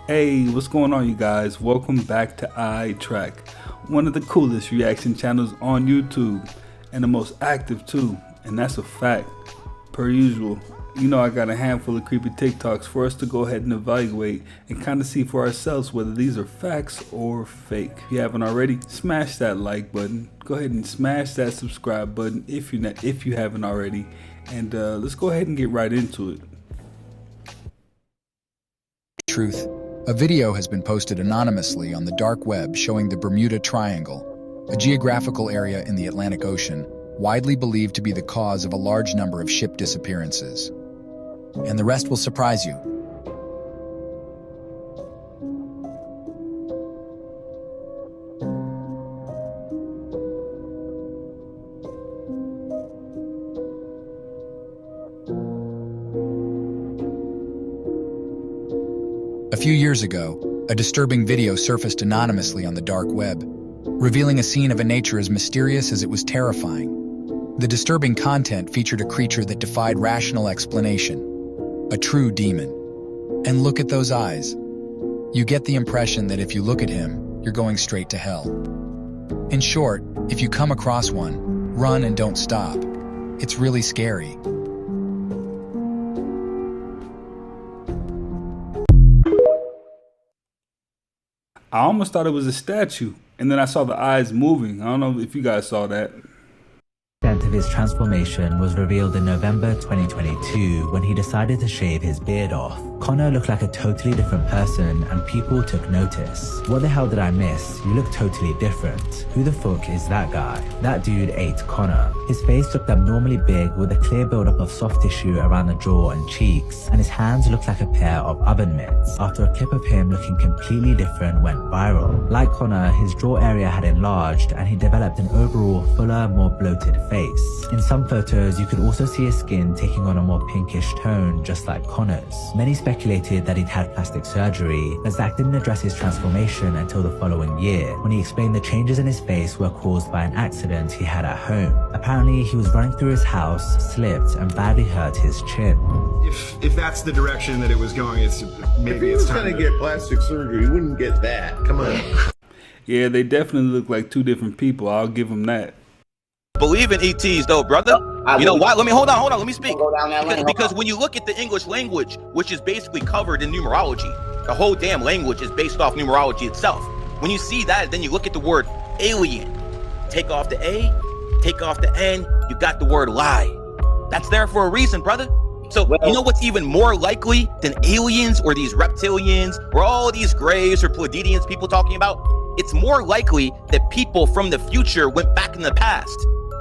Hey, what's going on, you guys? Welcome back to iTrack, one of the coolest reaction channels on YouTube, and the most active too, and that's a fact. Per usual, you know I got a handful of creepy TikToks for us to go ahead and evaluate and kind of see for ourselves whether these are facts or fake. If you haven't already, smash that like button. Go ahead and smash that subscribe button if you haven't already, and let's go ahead and get right into it. Truth. A video has been posted anonymously on the dark web showing the Bermuda Triangle, a geographical area in the Atlantic Ocean, widely believed to be the cause of a large number of ship disappearances. And the rest will surprise you. A few years ago, a disturbing video surfaced anonymously on the dark web, revealing a scene of a nature as mysterious as it was terrifying. The disturbing content featured a creature that defied rational explanation, a true demon. And look at those eyes. You get the impression that if you look at him, you're going straight to hell. In short, if you come across one, run and don't stop. It's really scary. I almost thought it was a statue, and then I saw the eyes moving. I don't know if you guys saw that. The extent of his transformation was revealed in November 2022 when he decided to shave his beard off. Connor looked like a totally different person and people took notice. What the hell did I miss? You look totally different. Who the fuck is that guy? That dude ate Connor. His face looked abnormally big with a clear buildup of soft tissue around the jaw and cheeks, and his hands looked like a pair of oven mitts. After a clip of him looking completely different went viral. Like Connor, his jaw area had enlarged and he developed an overall fuller, more bloated face. In some photos, you could also see his skin taking on a more pinkish tone, just like Connor's. Many speculated that he'd had plastic surgery, but Zach didn't address his transformation until the following year, when he explained the changes in his face were caused by an accident he had at home. Apparently, he was running through his house, slipped, and badly hurt his chin. If that's the direction that it was going, maybe it's time to get plastic surgery. You wouldn't get that. Come on. Yeah, they definitely look like two different people. I'll give them that. Believe in ETs though, brother. You know why? Let me hold on. Let me speak. Because when you look at the English language, which is basically covered in numerology, the whole damn language is based off numerology itself. When you see that, then you look at the word alien. Take off the A, take off the N, you got the word lie. That's there for a reason, brother. So you know what's even more likely than aliens or these reptilians or all these grays or Pleiadians people talking about? It's more likely that people from the future went back in the past.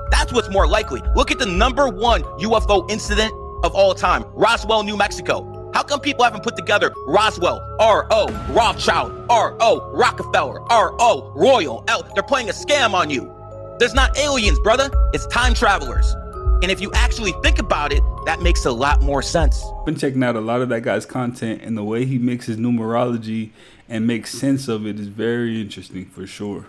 That's what's more likely. Look at the #1 UFO incident of all time, Roswell, New Mexico. How come people haven't put together Roswell, R.O., Rothschild, R.O., Rockefeller, R.O., Royal, L? They're playing a scam on you. There's not aliens, brother. It's time travelers. And if you actually think about it, that makes a lot more sense. I've been checking out a lot of that guy's content, and the way he mixes numerology and makes sense of it is very interesting for sure.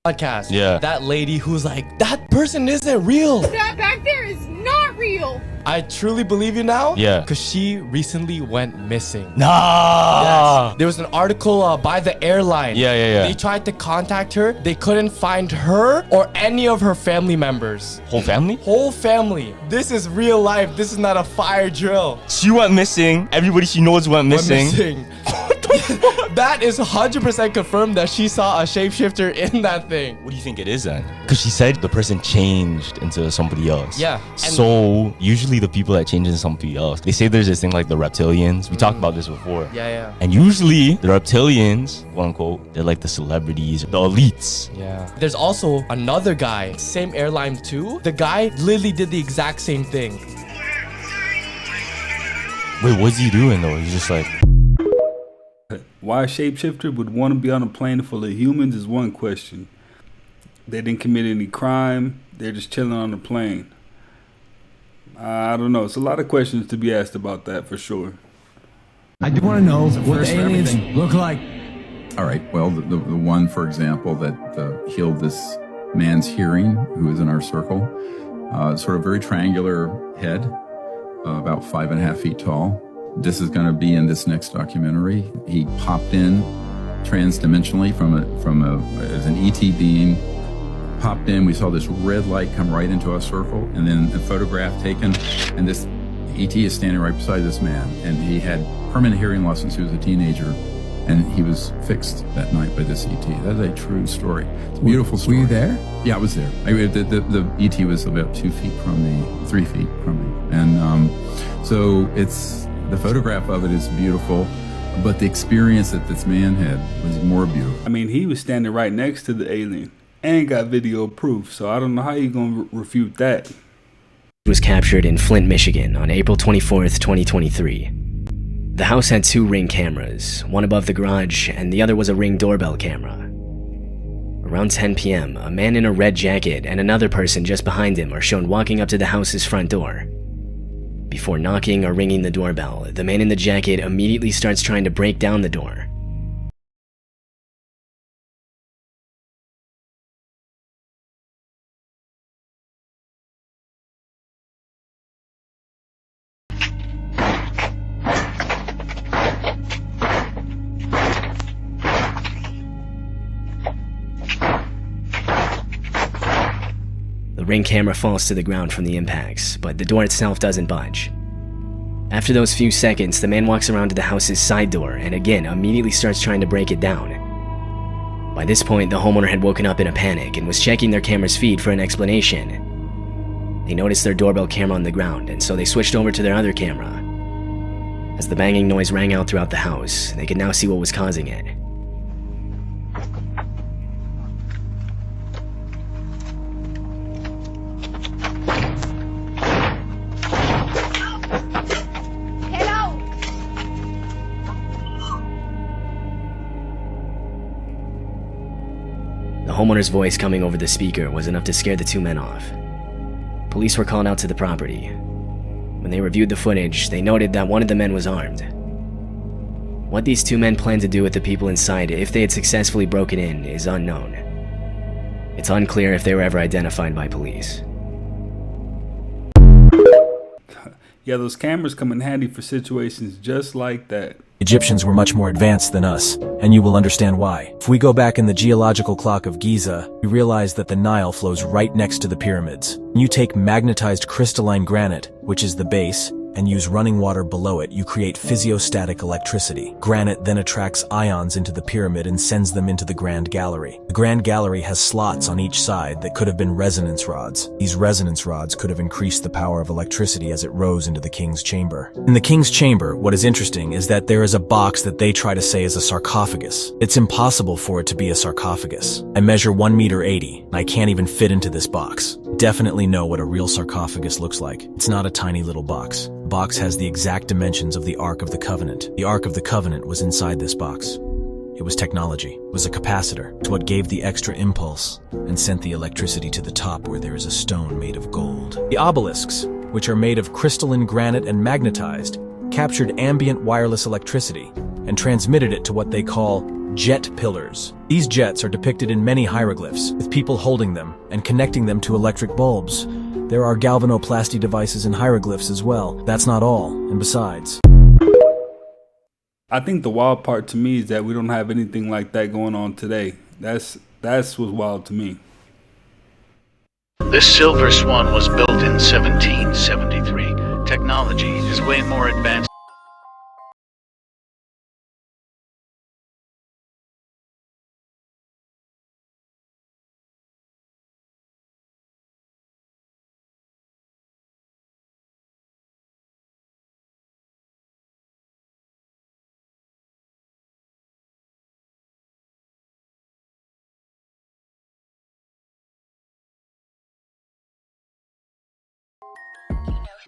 Podcast. Yeah. That lady who's like, that person isn't real. That back there is not real. I truly believe you now. Yeah. Because she recently went missing. Nah. Yes. There was an article by the airline. Yeah. They tried to contact her. They couldn't find her or any of her family members. Whole family? Whole family. This is real life. This is not a fire drill. She went missing. Everybody she knows went missing. That is 100% confirmed that she saw a shapeshifter in that thing. What do you think it is then? Because she said the person changed into somebody else. Yeah. So usually the people that change into somebody else, they say there's this thing like the reptilians. We talked about this before. Yeah. And usually the reptilians, quote unquote, they're like the celebrities, the elites. Yeah. There's also another guy, same airline too. The guy literally did the exact same thing. Wait, what's he doing though? He's just like... Why a shapeshifter would want to be on a plane full of humans is one question. They didn't commit any crime. They're just chilling on the plane. I don't know. It's a lot of questions to be asked about that for sure. I do want to know what the aliens look like. All right. Well, the one, for example, that healed this man's hearing, who is in our circle, sort of very triangular head, about 5.5 feet tall. this is going to be in this next documentary. He popped in transdimensionally as an ET being, popped in. We saw this red light come right into our circle, and then a photograph taken, and this ET is standing right beside this man, and he had permanent hearing loss since he was a teenager, and he was fixed that night by this ET. That is a true story. It's a beautiful story. Were you there? Yeah, I was there. The ET was about 2 feet from me, 3 feet from me, and so the photograph of it is beautiful, but the experience that this man had was more beautiful. I mean, he was standing right next to the alien and got video proof, so I don't know how you're gonna refute that. It was captured in Flint, Michigan on April 24th, 2023. The house had 2 Ring cameras, one above the garage and the other was a Ring doorbell camera. Around 10 p.m., a man in a red jacket and another person just behind him are shown walking up to the house's front door. Before knocking or ringing the doorbell, the man in the jacket immediately starts trying to break down the door. The Ring camera falls to the ground from the impacts, but the door itself doesn't budge. After those few seconds, the man walks around to the house's side door and again immediately starts trying to break it down. By this point, the homeowner had woken up in a panic and was checking their camera's feed for an explanation. They noticed their doorbell camera on the ground, and so they switched over to their other camera. As the banging noise rang out throughout the house, they could now see what was causing it. The homeowner's voice coming over the speaker was enough to scare the 2 men off. Police were called out to the property. When they reviewed the footage, they noted that one of the men was armed. What these 2 men planned to do with the people inside if they had successfully broken in is unknown. It's unclear if they were ever identified by police. Yeah, those cameras come in handy for situations just like that. Egyptians were much more advanced than us, and you will understand why. If we go back in the geological clock of Giza, we realize that the Nile flows right next to the pyramids. You take magnetized crystalline granite, which is the base, and use running water below it, you create physiostatic electricity. Granite then attracts ions into the pyramid and sends them into the Grand Gallery. The Grand Gallery has slots on each side that could have been resonance rods. These resonance rods could have increased the power of electricity as it rose into the king's chamber. In the king's chamber, what is interesting is that there is a box that they try to say is a sarcophagus. It's impossible for it to be a sarcophagus. I measure 1.80 meters, and I can't even fit into this box. Definitely know what a real sarcophagus looks like. It's not a tiny little box. The box has the exact dimensions of the Ark of the Covenant. The Ark of the Covenant was inside this box. It was technology. It was a capacitor. It's what gave the extra impulse and sent the electricity to the top where there is a stone made of gold. The obelisks, which are made of crystalline granite and magnetized, captured ambient wireless electricity and transmitted it to what they call jet pillars. These jets are depicted in many hieroglyphs, with people holding them and connecting them to electric bulbs. There are galvanoplasty devices in hieroglyphs as well. That's not all, and besides. I think the wild part to me is that we don't have anything like that going on today. That's what's wild to me. This Silver Swan was built in 1773. Technology is way more advanced.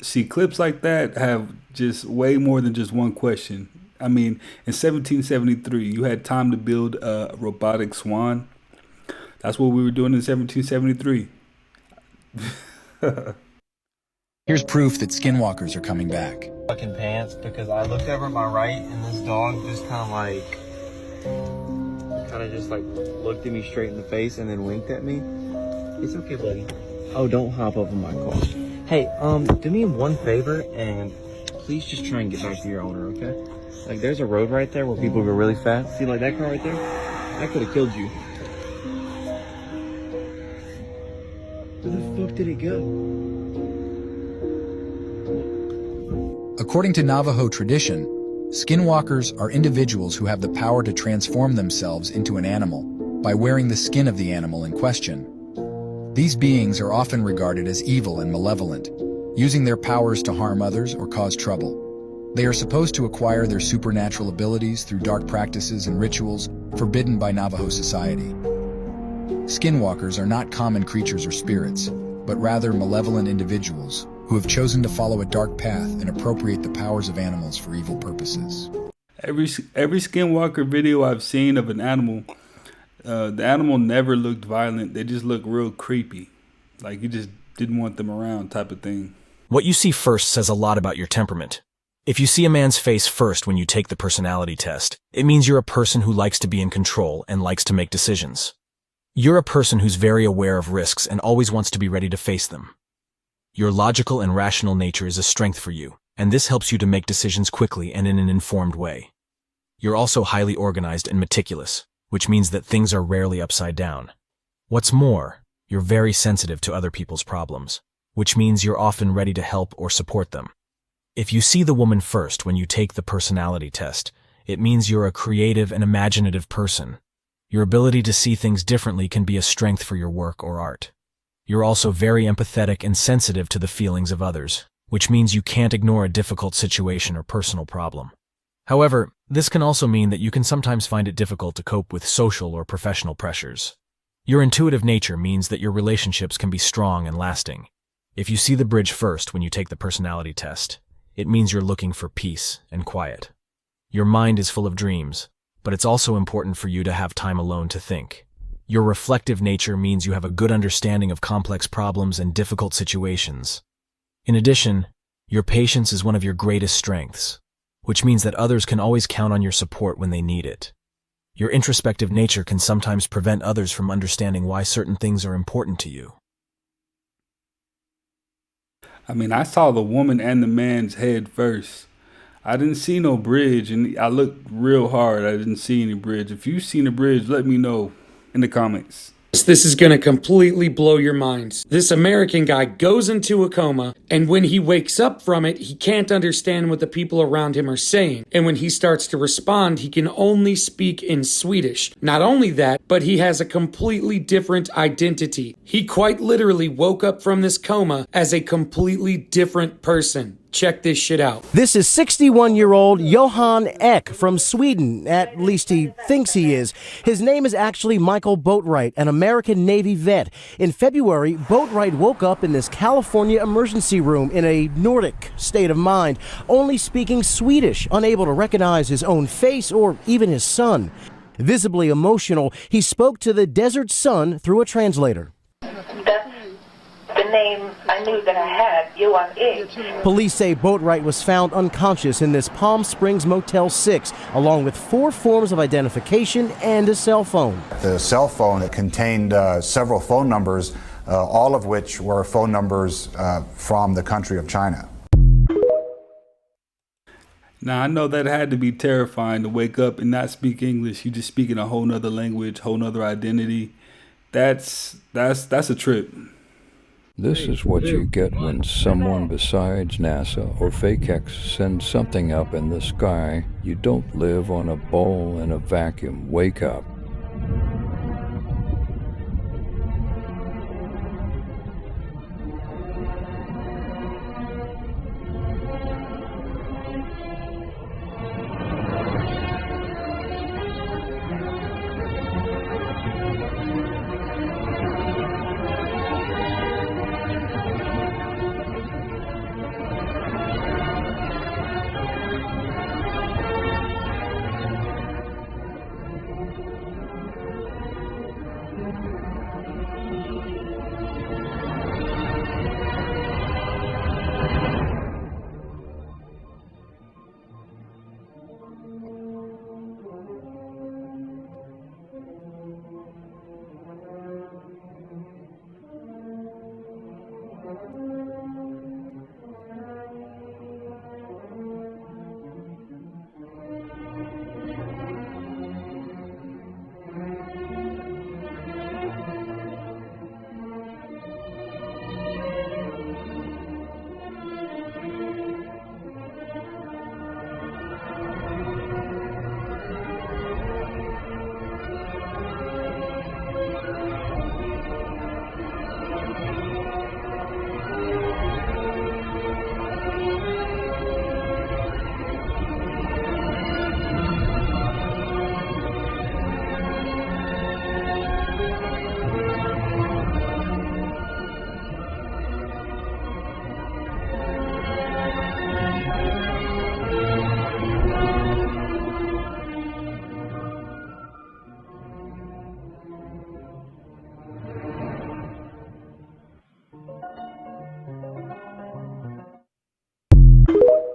See, clips like that have just way more than just one question. I mean, in 1773, you had time to build a robotic swan. That's what we were doing in 1773. Here's proof that skinwalkers are coming back. Fucking pants, because I looked over at my right and this dog just kind of just looked at me straight in the face and then winked at me. It's okay, buddy. Oh, don't hop up in my car. Hey, do me one favor and please just try and get back to your owner, okay? Like, there's a road right there where people go really fast. See, like that car right there? That could have killed you. Where the fuck did it go? According to Navajo tradition, skinwalkers are individuals who have the power to transform themselves into an animal by wearing the skin of the animal in question. These beings are often regarded as evil and malevolent, using their powers to harm others or cause trouble. They are supposed to acquire their supernatural abilities through dark practices and rituals forbidden by Navajo society. Skinwalkers are not common creatures or spirits, but rather malevolent individuals who have chosen to follow a dark path and appropriate the powers of animals for evil purposes. Every Skinwalker video I've seen of an animal, the animal never looked violent. They just looked real creepy. Like you just didn't want them around type of thing. What you see first says a lot about your temperament. If you see a man's face first when you take the personality test, it means you're a person who likes to be in control and likes to make decisions. You're a person who's very aware of risks and always wants to be ready to face them. Your logical and rational nature is a strength for you, and this helps you to make decisions quickly and in an informed way. You're also highly organized and meticulous, which means that things are rarely upside down. What's more, you're very sensitive to other people's problems, which means you're often ready to help or support them. If you see the woman first when you take the personality test, it means you're a creative and imaginative person. Your ability to see things differently can be a strength for your work or art. You're also very empathetic and sensitive to the feelings of others, which means you can't ignore a difficult situation or personal problem. However, this can also mean that you can sometimes find it difficult to cope with social or professional pressures. Your intuitive nature means that your relationships can be strong and lasting. If you see the bridge first when you take the personality test, it means you're looking for peace and quiet. Your mind is full of dreams, but it's also important for you to have time alone to think. Your reflective nature means you have a good understanding of complex problems and difficult situations. In addition, your patience is one of your greatest strengths, which means that others can always count on your support when they need it. Your introspective nature can sometimes prevent others from understanding why certain things are important to you. I mean, I saw the woman and the man's head first. I didn't see no bridge, and I looked real hard. I didn't see any bridge. If you've seen a bridge, let me know in the comments. This is going to completely blow your minds. This American guy goes into a coma, and when he wakes up from it, he can't understand what the people around him are saying. And when he starts to respond, he can only speak in Swedish. Not only that, but he has a completely different identity. He quite literally woke up from this coma as a completely different person. Check this shit out. This is 61-year-old Johan Ek from Sweden. At least he thinks he is. His name is actually Michael Boatwright, an American Navy vet. In February, Boatwright woke up in this California emergency room in a Nordic state of mind, only speaking Swedish, unable to recognize his own face or even his son. Visibly emotional, he spoke to the desert sun through a translator. The name I knew that I had, Johan Ek. Police say Boatwright was found unconscious in this Palm Springs Motel 6, along with 4 forms of identification and a cell phone. The cell phone, it contained several phone numbers, all of which were phone numbers from the country of China. Now, I know that had to be terrifying to wake up and not speak English. You just speak in a whole nother language, whole nother identity. That's a trip. This is what you get when someone besides NASA or FakeX sends something up in the sky. You don't live on a bowl in a vacuum. Wake up.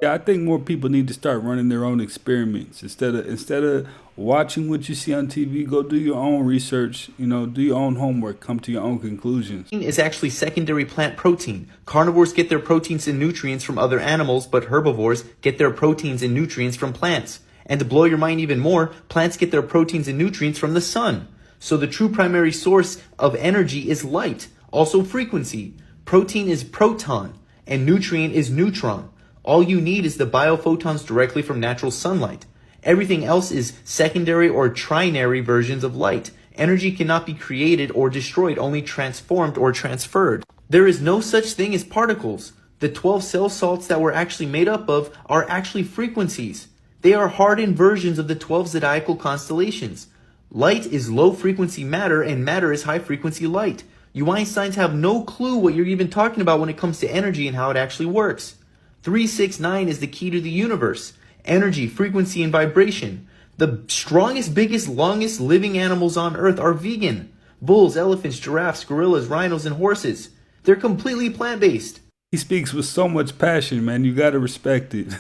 Yeah, I think more people need to start running their own experiments instead of watching what you see on TV. Go do your own research. Do your own homework. Come to your own conclusions. Is actually secondary plant protein. Carnivores get their proteins and nutrients from other animals, but herbivores get their proteins and nutrients from plants. And to blow your mind even more, plants get their proteins and nutrients from the sun. So the true primary source of energy is light, also frequency. Protein is proton, and nutrient is neutron. All you need is the biophotons directly from natural sunlight. Everything else is secondary or trinary versions of light. Energy cannot be created or destroyed, only transformed or transferred. There is no such thing as particles. The 12 cell salts that we're actually made up of are actually frequencies. They are hardened versions of the 12 zodiacal constellations. Light is low frequency matter and matter is high frequency light. You Einsteins have no clue what you're even talking about when it comes to energy and how it actually works. 369 is the key to the universe. Energy, frequency, and vibration. The strongest, biggest, longest living animals on Earth are vegan. Bulls, elephants, giraffes, gorillas, rhinos, and horses. They're completely plant-based. He speaks with so much passion, man. You gotta respect it.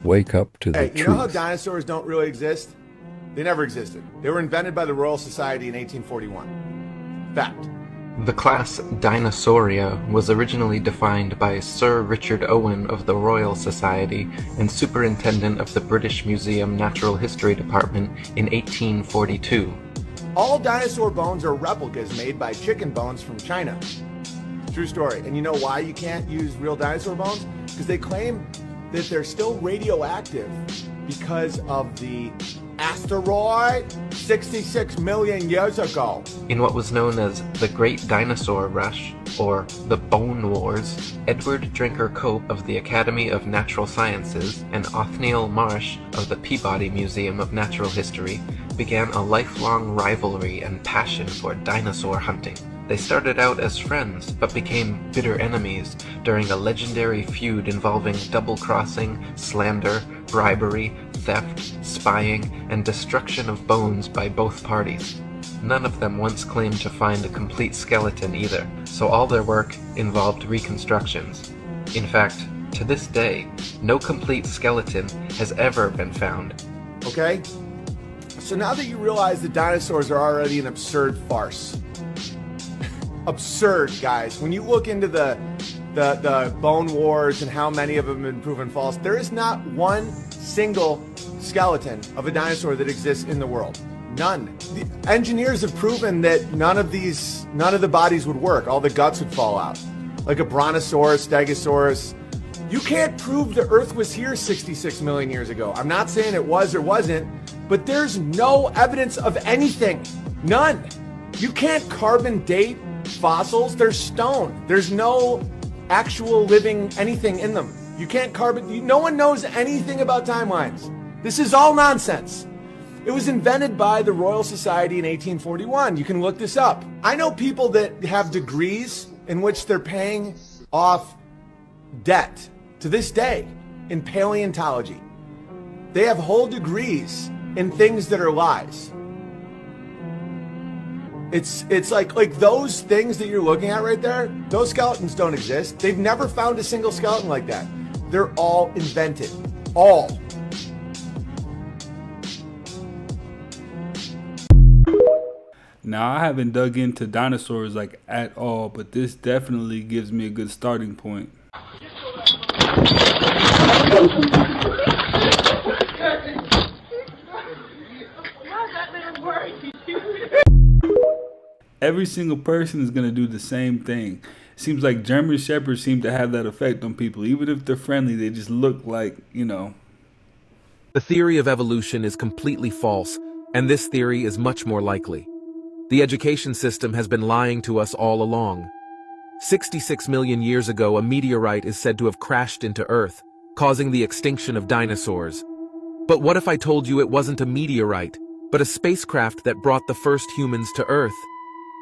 Wake up to the Hey, truth. you know how dinosaurs don't really exist? They never existed. They were invented by the Royal Society in 1841. Fact. The class Dinosauria was originally defined by Sir Richard Owen of the Royal Society and Superintendent of the British Museum Natural History Department in 1842. All dinosaur bones are replicas made by chicken bones from China. True story. And you know why you can't use real dinosaur bones? Because they claim that they're still radioactive because of the asteroid 66 million years ago. In what was known as the Great Dinosaur Rush, or the Bone Wars, Edward Drinker Cope of the Academy of Natural Sciences and Othniel Marsh of the Peabody Museum of Natural History began a lifelong rivalry and passion for dinosaur hunting. They started out as friends, but became bitter enemies during a legendary feud involving double-crossing, slander, bribery, theft, spying, and destruction of bones by both parties. None of them once claimed to find a complete skeleton either, so all their work involved reconstructions. In fact, to this day, no complete skeleton has ever been found. Okay? So now that you realize that dinosaurs are already an absurd farce. Absurd, guys. When you look into the bone wars and how many of them have been proven false, there is not one single skeleton of a dinosaur that exists in the world. None. The engineers have proven that none of the bodies would work. All the guts would fall out. Like a brontosaurus, stegosaurus. You can't prove the Earth was here 66 million years ago. I'm not saying it was or wasn't, but there's no evidence of anything. None. You can't carbon date fossils. They're stone. There's no actual living anything in them. You can't carbon. No one knows anything about timelines. This is all nonsense. It was invented by the Royal Society in 1841. You can look this up. I know people that have degrees in which they're paying off debt to this day in paleontology. They have whole degrees in things that are lies. It's like those things that you're looking at right there, those skeletons don't exist. They've never found a single skeleton like that. They're all invented. All. Now, I haven't dug into dinosaurs like at all, but this definitely gives me a good starting point. Every single person is going to do the same thing. Seems like German Shepherds seem to have that effect on people. Even if they're friendly, they just look like, The theory of evolution is completely false, and this theory is much more likely. The education system has been lying to us all along. 66 million years ago, a meteorite is said to have crashed into Earth, causing the extinction of dinosaurs. But what if I told you it wasn't a meteorite, but a spacecraft that brought the first humans to Earth?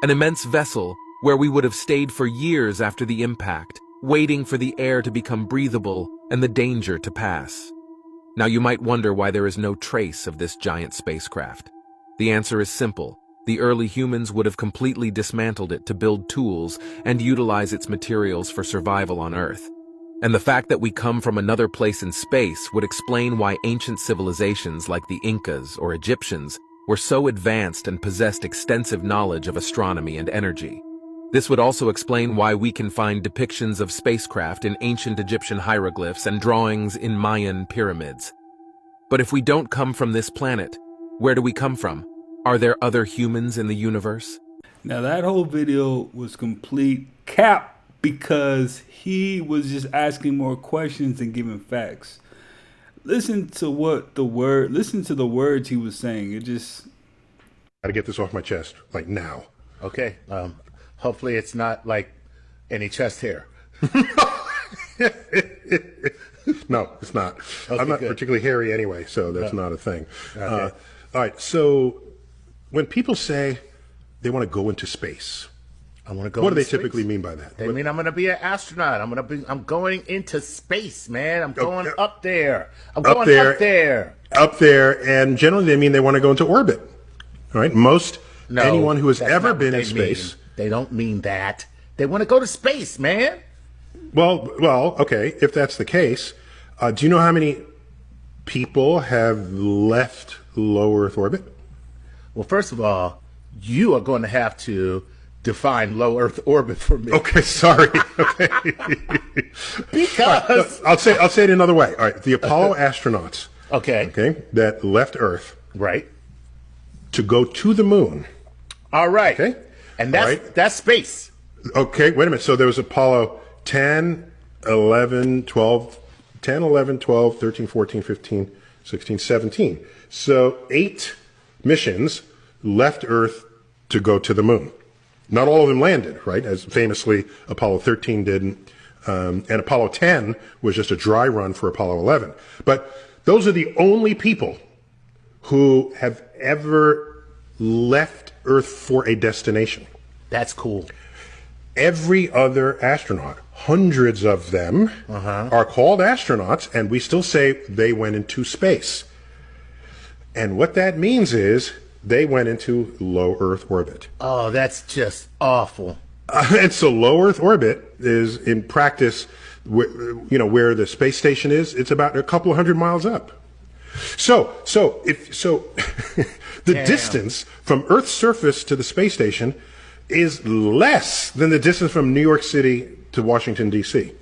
An immense vessel where we would have stayed for years after the impact, waiting for the air to become breathable and the danger to pass. Now you might wonder why there is no trace of this giant spacecraft. The answer is simple. The early humans would have completely dismantled it to build tools and utilize its materials for survival on Earth. And the fact that we come from another place in space would explain why ancient civilizations like the Incas or Egyptians were so advanced and possessed extensive knowledge of astronomy and energy. This would also explain why we can find depictions of spacecraft in ancient Egyptian hieroglyphs and drawings in Mayan pyramids. But if we don't come from this planet, where do we come from? Are there other humans in the universe? Now that whole video was complete cap because he was just asking more questions than giving facts. Listen to the words he was saying. It just gotta get this off my chest, like now. Okay. Hopefully it's not like any chest hair. No, it's not. Okay, I'm not good. particularly hairy anyway, so that's not a thing. Okay. All right, so when people say they want to go into space, I want to go. What do they into space. typically mean by that? They mean I'm going to be an astronaut. I'm going into space, man. I'm going up there. I'm going up there. Up there, and generally they mean they want to go into orbit. All right, anyone who has ever been in space. They don't mean that. They want to go to space, man. Well, okay. If that's the case, do you know how many people have left low Earth orbit? Well, first of all, you are going to have to define low Earth orbit for me. Okay, sorry. Okay. Because I'll say it another way. All right, the Apollo astronauts. Okay, that left Earth. Right. To go to the moon. All right. Okay. And that's space. Okay, wait a minute. So there was Apollo 10, 11, 12, 10, 11, 12, 13, 14, 15, 16, 17. So 8 missions left Earth to go to the moon. Not all of them landed, right? As famously Apollo 13 didn't. And Apollo 10 was just a dry run for Apollo 11. But those are the only people who have ever left Earth for a destination. That's cool. Every other astronaut, hundreds of them, are called astronauts, and we still say they went into space. And what that means is they went into low Earth orbit. Oh, that's just awful. And so low Earth orbit is, in practice, where the space station is. It's about a couple of hundred miles up. So the distance from Earth's surface to the space station is less than the distance from New York City to Washington, D.C.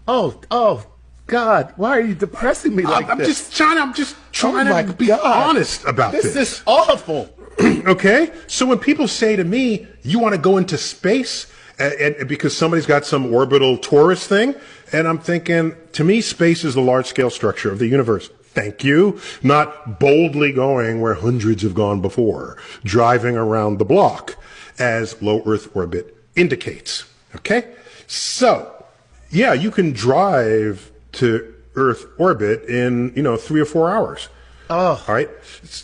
Oh, God, why are you depressing me like this? I'm just trying to be honest about this. This is awful. Okay? So when people say to me, you want to go into space, and because somebody's got some orbital tourist thing, and I'm thinking, to me, space is the large-scale structure of the universe. Thank you. Not boldly going where hundreds have gone before, driving around the block, as low Earth orbit indicates. Okay? So, yeah, you can drive to Earth orbit in, 3 or 4 hours. Oh. All right?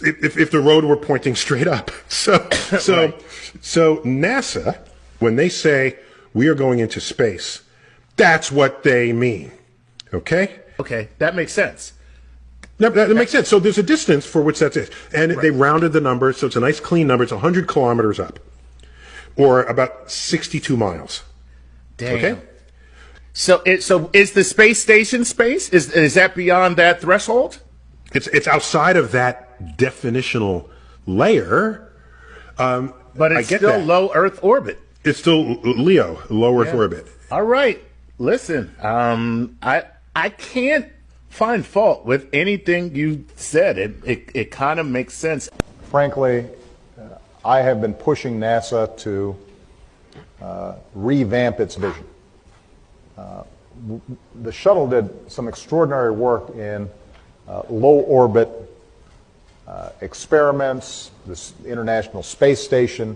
If the road were pointing straight up. So NASA, when they say we are going into space, that's what they mean. Okay? Okay, that makes sense. No, that makes sense. So there's a distance for which that's it. And they rounded the number, so it's a nice clean number. It's 100 kilometers up, or about 62 miles. Damn. Okay? So is the space station space? Is that beyond that threshold? It's outside of that definitional layer. But it's still low Earth orbit. It's still low Earth orbit. All right. Listen, I can't find fault with anything you said. It kind of makes sense. Frankly, I have been pushing NASA to revamp its vision. The shuttle did some extraordinary work in low orbit experiments, this International Space Station,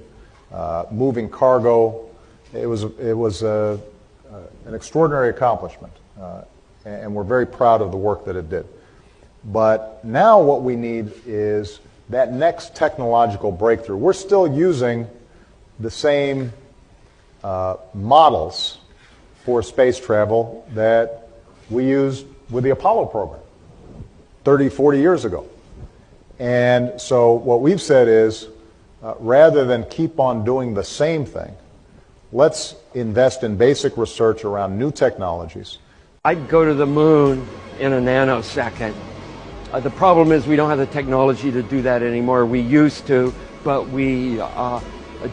moving cargo. It was an extraordinary accomplishment, and we're very proud of the work that it did. But now what we need is that next technological breakthrough. We're still using the same models for space travel that we used with the Apollo program 30, 40 years ago. And so what we've said is, rather than keep on doing the same thing, let's invest in basic research around new technologies I'd go to the moon in a nanosecond. The problem is we don't have the technology to do that anymore. We used to, but we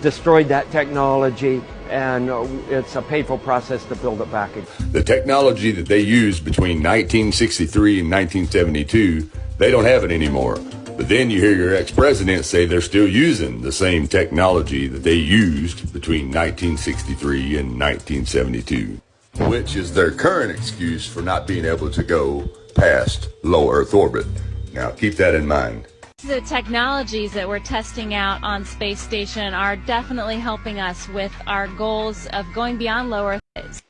destroyed that technology, and it's a painful process to build it back again. The technology that they used between 1963 and 1972, they don't have it anymore. But then you hear your ex-president say they're still using the same technology that they used between 1963 and 1972, which is their current excuse for not being able to go past low Earth orbit. Now, keep that in mind. The technologies that we're testing out on space station are definitely helping us with our goals of going beyond low Earth.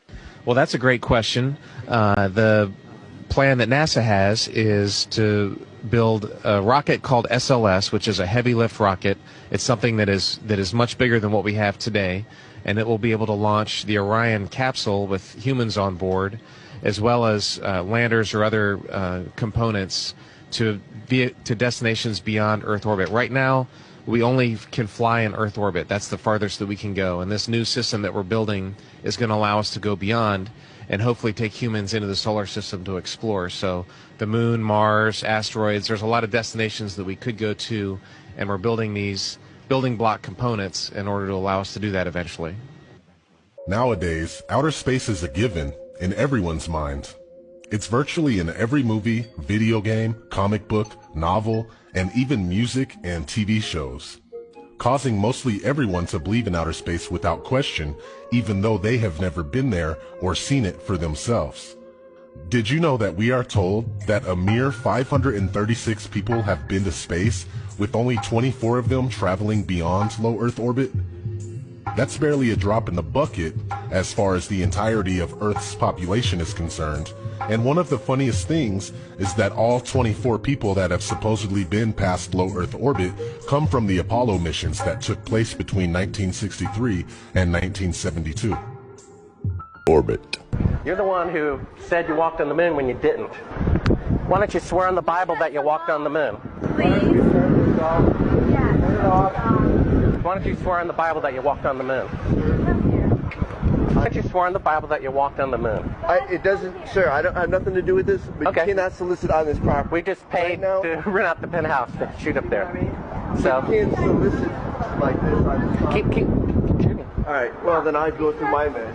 Well, that's a great question. The plan that NASA has is to build a rocket called SLS, which is a heavy lift rocket. It's something that is much bigger than what we have today, and it will be able to launch the Orion capsule with humans on board, as well as landers or other components to destinations beyond Earth orbit. Right now, we only can fly in Earth orbit. That's the farthest that we can go. And this new system that we're building is going to allow us to go beyond and hopefully take humans into the solar system to explore. So the moon, Mars, asteroids, there's a lot of destinations that we could go to, and we're building these building block components in order to allow us to do that eventually. Nowadays, outer space is a given in everyone's mind. It's virtually in every movie, video game, comic book, novel, and even music and TV shows, causing mostly everyone to believe in outer space without question, even though they have never been there or seen it for themselves. Did you know that we are told that a mere 536 people have been to space, with only 24 of them traveling beyond low Earth orbit? That's barely a drop in the bucket as far as the entirety of Earth's population is concerned. And one of the funniest things is that all 24 people that have supposedly been past low Earth orbit come from the Apollo missions that took place between 1963 and 1972. Orbit. You're the one who said you walked on the moon when you didn't. Why don't you swear on the Bible that you walked on the moon? Please. Why don't you swear on the Bible that you walked on the moon? Why don't you swear on the Bible that you walked on the moon? It doesn't, sir, I don't have nothing to do with this, but Okay. you cannot solicit on this property. We just paid to rent out the penthouse to shoot up there. So you can't solicit like this on this property. keep shooting. All right, well, then I'd go through my measures.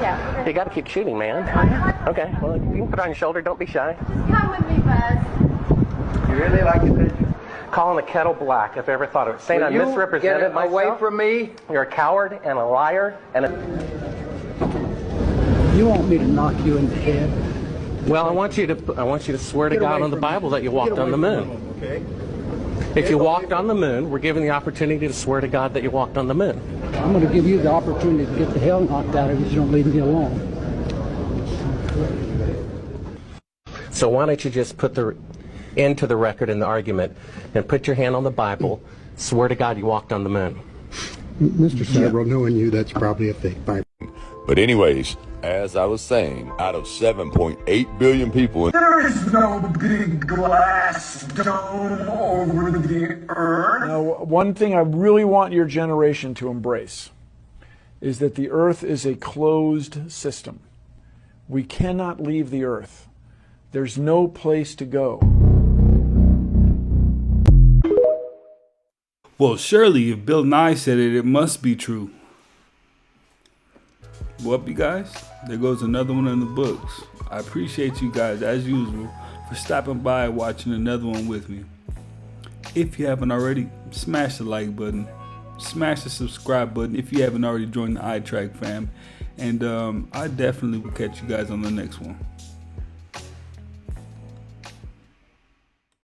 Yeah. You got to keep shooting, man. Okay, well, you can put it on your shoulder. Don't be shy. Come with me, Buzz. You really like attention? Calling the kettle black, if I ever thought of it. Saying Will I you misrepresented get myself. away from me? You're a coward and a liar and a... You want me to knock you in the head? Well, I want you to swear to Get God away on the from Bible me. that you walked Get on the away moon. Okay. If you walked on the moon, we're given the opportunity to swear to God that you walked on the moon. I'm going to give you the opportunity to get the hell knocked out of you if you don't leave me alone. So why don't you just put the end to the record in the argument and put your hand on the Bible, swear to God you walked on the moon. Mr. Sabro, knowing you, that's probably a fake Bible. But anyways, as I was saying, out of 7.8 billion people, There is no big glass dome over the earth. Now, one thing I really want your generation to embrace is that the earth is a closed system. We cannot leave the earth. There's no place to go. Well, surely if Bill Nye said it, it must be true. Well, you guys, there goes another one in the books. I appreciate you guys, as usual, for stopping by and watching another one with me. If you haven't already, smash the like button. Smash the subscribe button if you haven't already joined the iTrack fam. And I definitely will catch you guys on the next one.